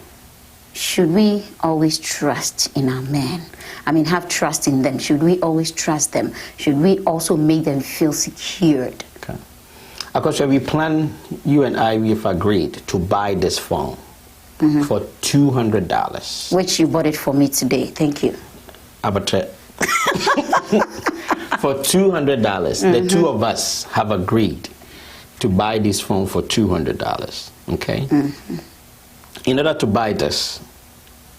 Should we always trust in our men? I mean, have trust in them. Should we always trust them? Should we also make them feel secured? Okay. Because when we plan, you and I, we've agreed to buy this phone for $200. Which you bought it for me today. Thank you. For $200, the two of us have agreed to buy this phone for $200. Okay. In order to buy this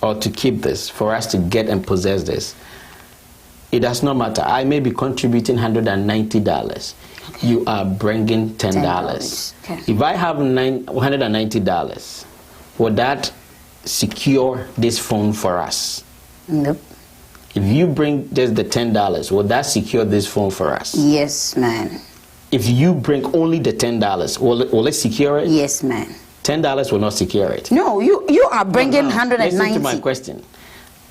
or to keep this, for us to get and possess this, it does not matter. I may be contributing $190. Okay. You are bringing $10. Okay. If I have $190, would that secure this phone for us? Nope. If you bring just the $10, will that secure this phone for us? Yes, man. If you bring only the $10, will it secure it? Yes, man. $10 will not secure it. No, you are bringing 190. Listen to my question.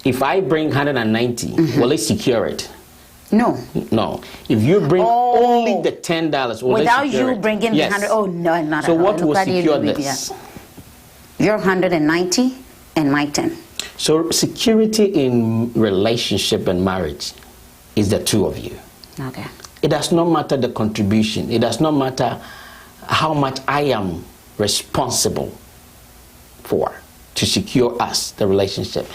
If I bring 190, will it secure it? No. No. If you bring only the $10, will without it secure you it? bringing Yes. the 100? Oh no, not so at all. what will secure this? Your 190 and my 10. So security in relationship and marriage is the two of you. Okay. It does not matter the contribution. It does not matter how much I am responsible for to secure us, the relationship.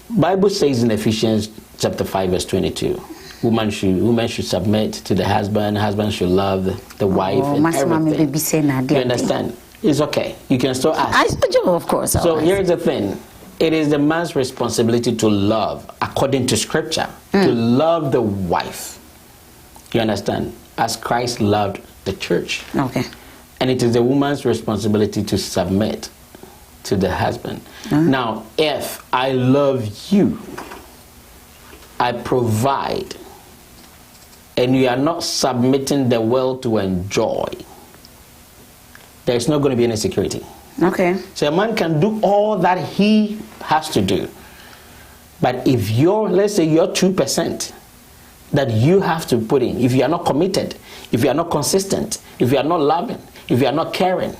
Bible says in Ephesians chapter 5 verse 22, women should submit to the husband should love the wife and everything. You understand? It's okay. You can still ask. Of course. So here's the thing. It is the man's responsibility to love, according to scripture, to love the wife. You understand? As Christ loved the church. Okay. And it is the woman's responsibility to submit to the husband. Now, if I love you, I provide, and you are not submitting the will to enjoy, there's not going to be any security. Okay. So a man can do all that he has to do. But if let's say you're 2%, that you have to put in, if you are not committed, if you are not consistent, if you are not loving, if you are not caring,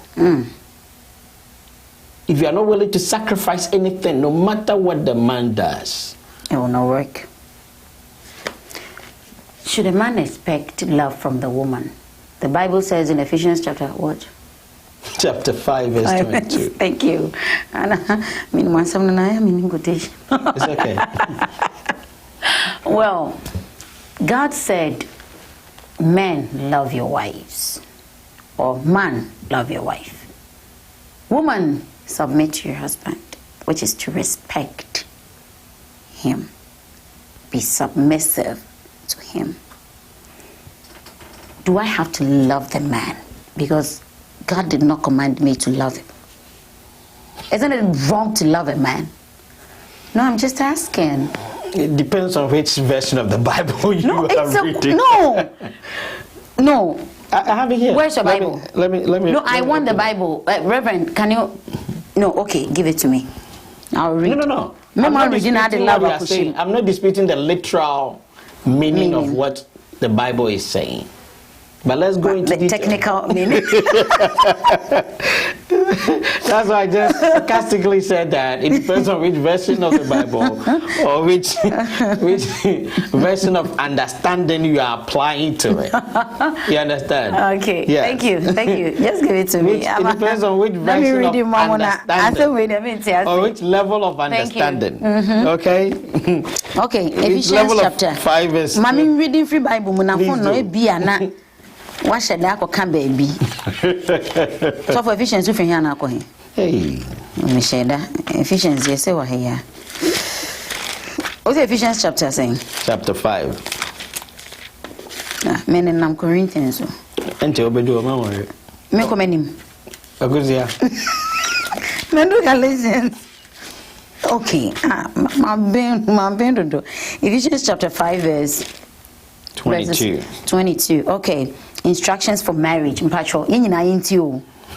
if you are not willing to sacrifice anything, no matter what the man does, it will not work. Should a man expect love from the woman? The Bible says in Ephesians chapter what? Chapter 5 verse 22. Thank you. It's okay. Well, God said, men, love your wives. Or man, love your wife. Woman, submit to your husband, which is to respect him. Be submissive to him. Do I have to love the man? Because God did not command me to love him. Isn't it wrong to love a man? No, I'm just asking. It depends on which version of the Bible you are reading. No. I have it here. Where's your Bible? Let me. No, I want the Bible. Reverend, can you? No, okay, give it to me. I'll read. No. I'm not disputing the literal meaning of what the Bible is saying. But let's go into the technical meaning. That's why I just sarcastically said that. It depends on which version of the Bible or which version of understanding you are applying to it. You understand? Okay. Yes. Thank you. Just give it to me. It depends on which version of understanding or which level of understanding. Okay? Okay. Ephesians chapter 5 verse. Mommy reading free Bible. What should I call baby? So for Ephesians, if you're not going, hey, Ephesians, yes, we're here. What's Ephesians chapter saying? Chapter 5. Men in Corinthians. And to obey your memory. Make a Aguzia. Mendo Galatians. Okay. Ephesians chapter 5 verse 22. 22. Okay. Instructions for marriage.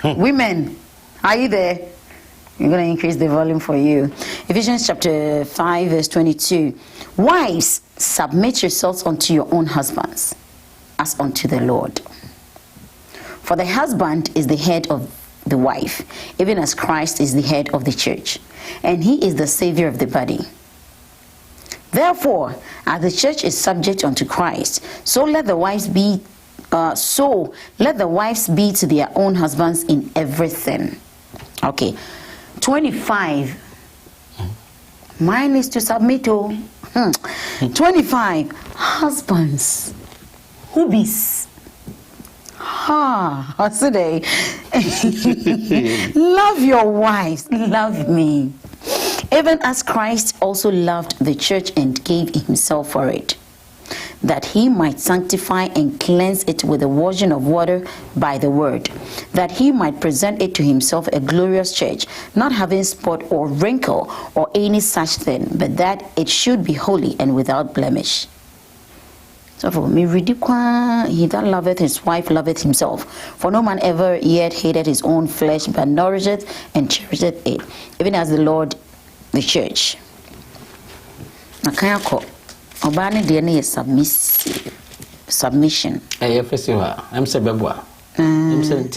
Women, are you there? We're going to increase the volume for you. Ephesians chapter 5 verse 22. Wives, submit yourselves unto your own husbands, as unto the Lord. For the husband is the head of the wife, even as Christ is the head of the church, and he is the savior of the body. Therefore, as the church is subject unto Christ, so let the wives be to their own husbands in everything. Okay. 25. Mine is to submit to 25. Husbands, who be today. Love your wives, love me, even as Christ also loved the church and gave himself for it, that he might sanctify and cleanse it with the washing of water by the word, that he might present it to himself a glorious church, not having spot or wrinkle or any such thing, but that it should be holy and without blemish. So for me, he that loveth his wife loveth himself. For no man ever yet hated his own flesh, but nourisheth and cherisheth it, even as the Lord the church. Obani DNA is submission. I'm Sebebwa. I'm saying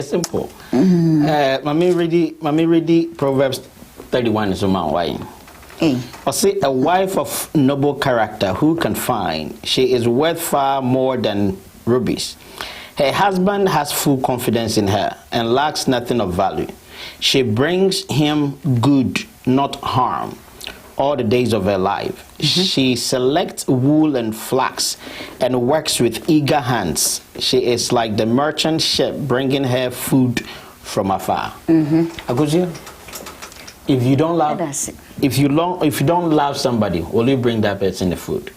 simple. Mami ready Proverbs 31 is why. I say a wife of noble character who can find, she is worth far more than rubies. Her husband has full confidence in her and lacks nothing of value. She brings him good, not harm, all the days of her life. She selects wool and flax and works with eager hands. She is like the merchant ship bringing her food from afar. Aguzia, if you don't love, if you don't love somebody, will you bring that person the food?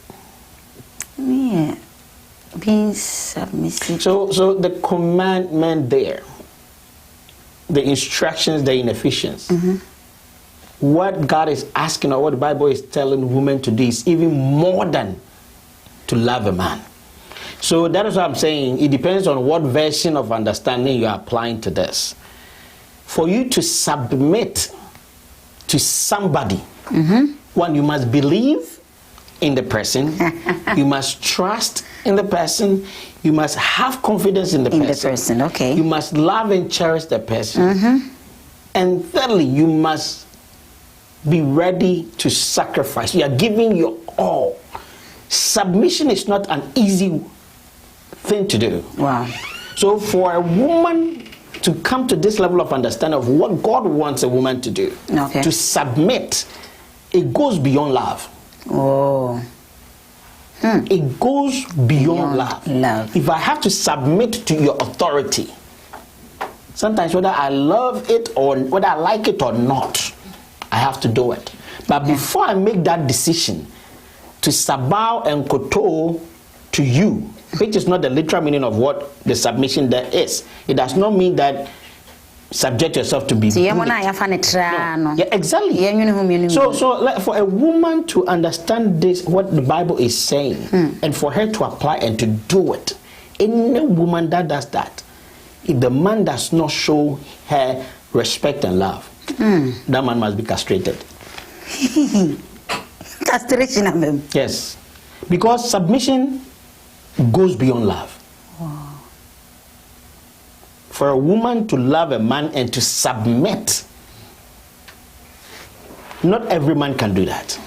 Yeah, being submissive. So the commandment there, the instructions there in Ephesians. What God is asking, or what the Bible is telling women to do, is even more than to love a man. So that is what I'm saying. It depends on what version of understanding you are applying to this. For you to submit to somebody, one, you must believe in the person, you must trust in the person, you must have confidence in the person. Okay. You must love and cherish the person. And thirdly, you must be ready to sacrifice. You are giving your all. Submission is not an easy thing to do. Wow. So for a woman to come to this level of understanding of what God wants a woman to do, to submit, it goes beyond love. Oh. It goes beyond love. If I have to submit to your authority, sometimes whether I love it or whether I like it or not, I have to do it. But before I make that decision to sabao and koto to you, which is not the literal meaning of what the submission there is, it does not mean that subject yourself to be no. Yeah, exactly. So like for a woman to understand this, what the Bible is saying, and for her to apply and to do it, any woman that does that, if the man does not show her respect and love, that man must be castrated. Castration. Yes, because submission goes beyond love. Wow. For a woman to love a man and to submit, not every man can do that.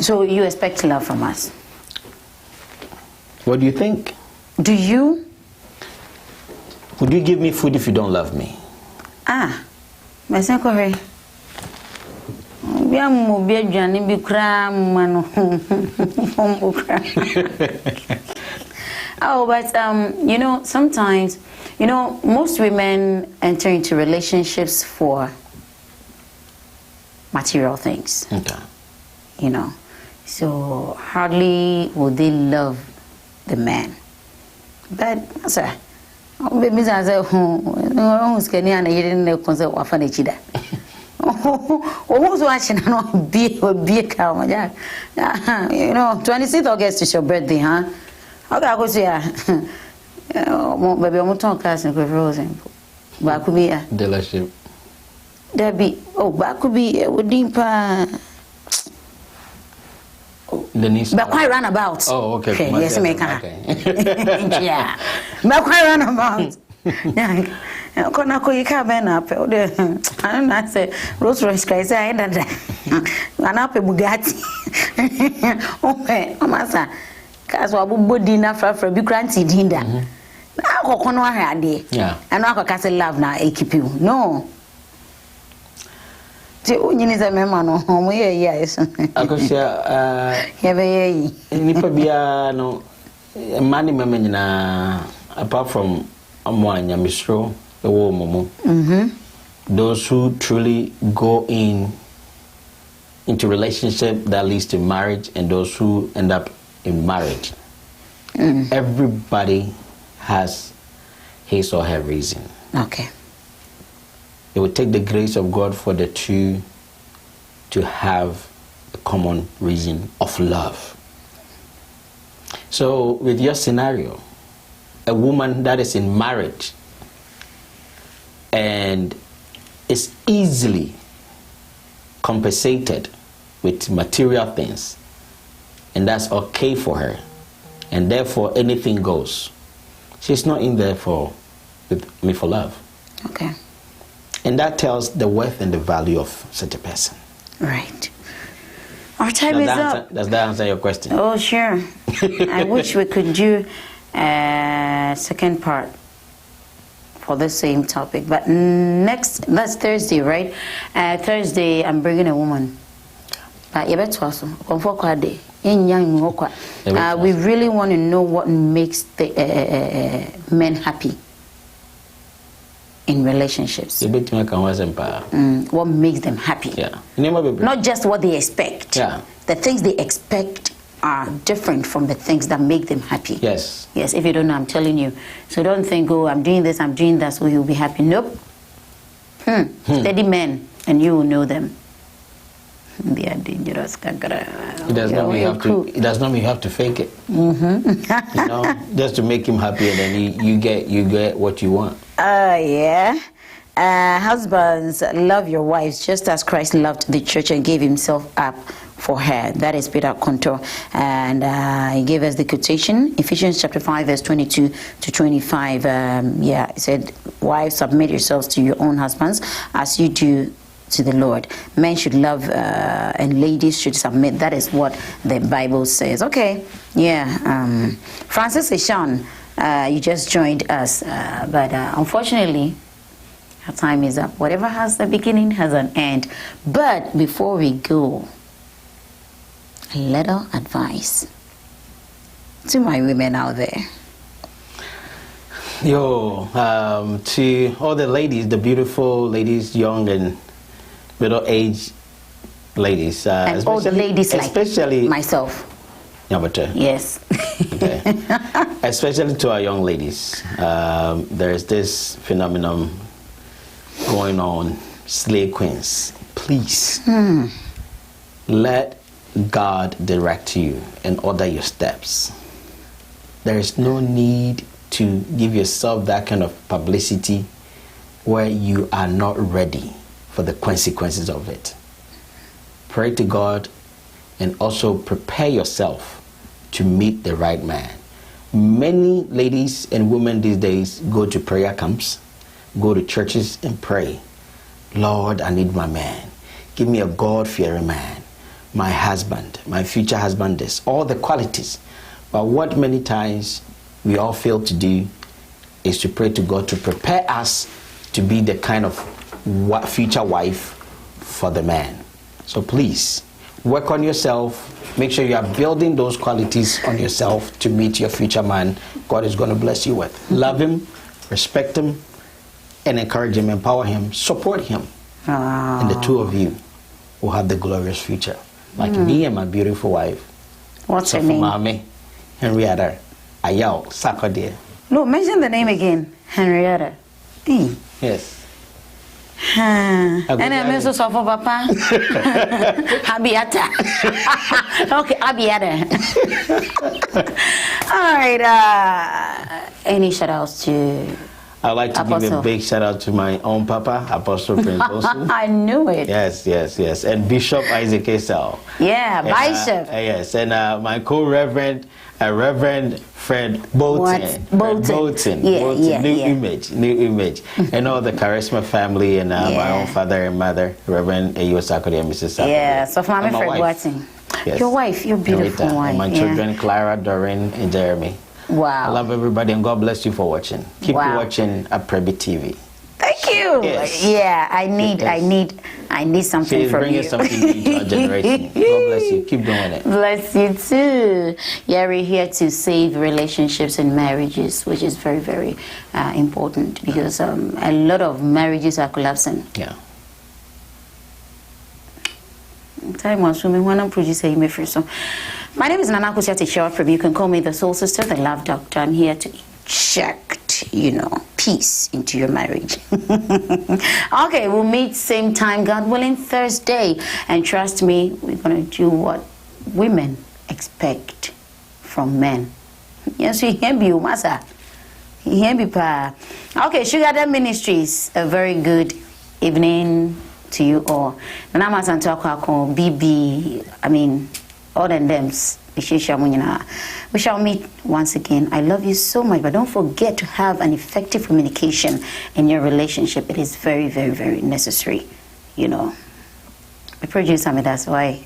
So you expect love from us? What do you think? Do you? Would you give me food if you don't love me? Oh, but you know, sometimes, you know, most women enter into relationships for material things. Okay. You know, so hardly will they love the man. But sir, Baby say who's can ya na yiri na konse wa fa na chida. Who's watching no be ka ma ja. 26th August is your birthday, huh? Okay, I go see ya. Baby I'm ton class in Frozen. Ba ku bi ya. Dealership. Debbie, ba ku bi wodin pa. Denise. But quite runabout. Oh, okay. Yes, make her. Okay. Yeah. But quite runabout. Yeah. Kona ko yika bena pe o de anu na say Rolls Royce Chrysler I dada. Ana pe Bugatti. Amasa. Kaso abubodi na frafra bi kranti dinda. Na akoko no ahade. Yeah. Anu akoko say love na ekipu. No. Ti onyini ze mema no omo ye ye ayeso. Akosia Ye be ye. Nipa bia no mani mema nyina apart from amwanya misro ewo momo. Those who truly go into relationship that leads to marriage and those who end up in marriage. Everybody has his or her reason. Okay. It would take the grace of God for the two to have a common reason of love. So with your scenario, a woman that is in marriage and is easily compensated with material things, and that's okay for her, and therefore anything goes. She's not in there for love. Okay. And that tells the worth and the value of such a person. Right. Our time is up. Does that answer your question? Oh, sure. I wish we could do a second part for the same topic. But that's Thursday, right? Thursday, I'm bringing a woman. But we really want to know what makes the men happy in relationships. What makes them happy? Yeah. Not just what they expect. Yeah. The things they expect are different from the things that make them happy. Yes. Yes, if you don't know, I'm telling you. So don't think, oh, I'm doing this, I'm doing that, so you'll be happy. Nope. Steady men, and you will know them. They are dangerous. It does not mean you have to fake it. Just to make him happy, and then you get what you want. Yeah. Husbands, love your wives just as Christ loved the church and gave himself up for her. That is Peter Conto. And he gave us the quotation, Ephesians chapter 5, verse 22 to 25. It said, wives, submit yourselves to your own husbands as you do to the Lord. Men should love and ladies should submit. That is what the Bible says. Okay. Yeah. Francis Ishan, you just joined us. But unfortunately, our time is up. Whatever has a beginning has an end. But before we go, a little advice to my women out there. To all the ladies, the beautiful ladies, young and middle-aged ladies. And old ladies especially like myself. Yeah, but, yes. Okay. Especially to our young ladies. There is this phenomenon going on, slay queens. Please let God direct you and order your steps. There is no need to give yourself that kind of publicity where you are not ready for the consequences of it. Pray to God and also prepare yourself to meet the right man. Many ladies and women these days go to prayer camps, go to churches and pray. Lord, I need my man. Give me a God-fearing man. My husband, my future husband, this, all the qualities. But what many times we all fail to do is to pray to God to prepare us to be the kind of future wife for the man. So please, work on yourself. Make sure you are building those qualities on yourself to meet your future man God is going to bless you with. Love him, respect him, and encourage him, empower him, support him. And the two of you will have the glorious future. Like me and my beautiful wife. What's her name? Mami, Henrietta, Ayao, Sakode. No, mention the name again. Henrietta. Yes. And I'm also for Papa. Abiata. Okay, Abiata. All right. Any shout outs to I'd like to Apostle. give a big shout out to my own Papa, Apostle Prince Osu. I knew it. Yes. And Bishop Isaac Esau. Yeah, And, Bishop. Yes, and my co-reverend, Reverend Fred Bolton. Bolton. New image. And all the Charisma family and my own father and mother, Reverend Ayo Sakode and Mrs. Sakode. Yeah, so for my Fred wife. Bolton. Yes. Your wife, your beautiful wife. And my children, Clara, Doreen, and Jeremy. Wow. I love everybody and God bless you for watching. Keep watching Aprebi TV. Thank you. Yes. Yeah, I need something She's from bringing you. something new to our generation. God bless you. Keep doing it. Bless you too. Yeah, we're here to save relationships and marriages, which is very, very important because a lot of marriages are collapsing. Yeah. Time was swimming when I'm producing me first. So, my name is Nana Kusiati. You can call me the Soul Sister, the Love Doctor. I'm here to inject, peace into your marriage. Okay, we'll meet same time, God willing, Thursday. And trust me, we're gonna do what women expect from men. Yes, we can be Umasa. Okay, Sugar Dad Ministries, a very good evening to you all. Nana Santoka, BB, all and thems. We shall meet once again. I love you so much, but don't forget to have an effective communication in your relationship. It is very, very, very necessary. The producer, that's why.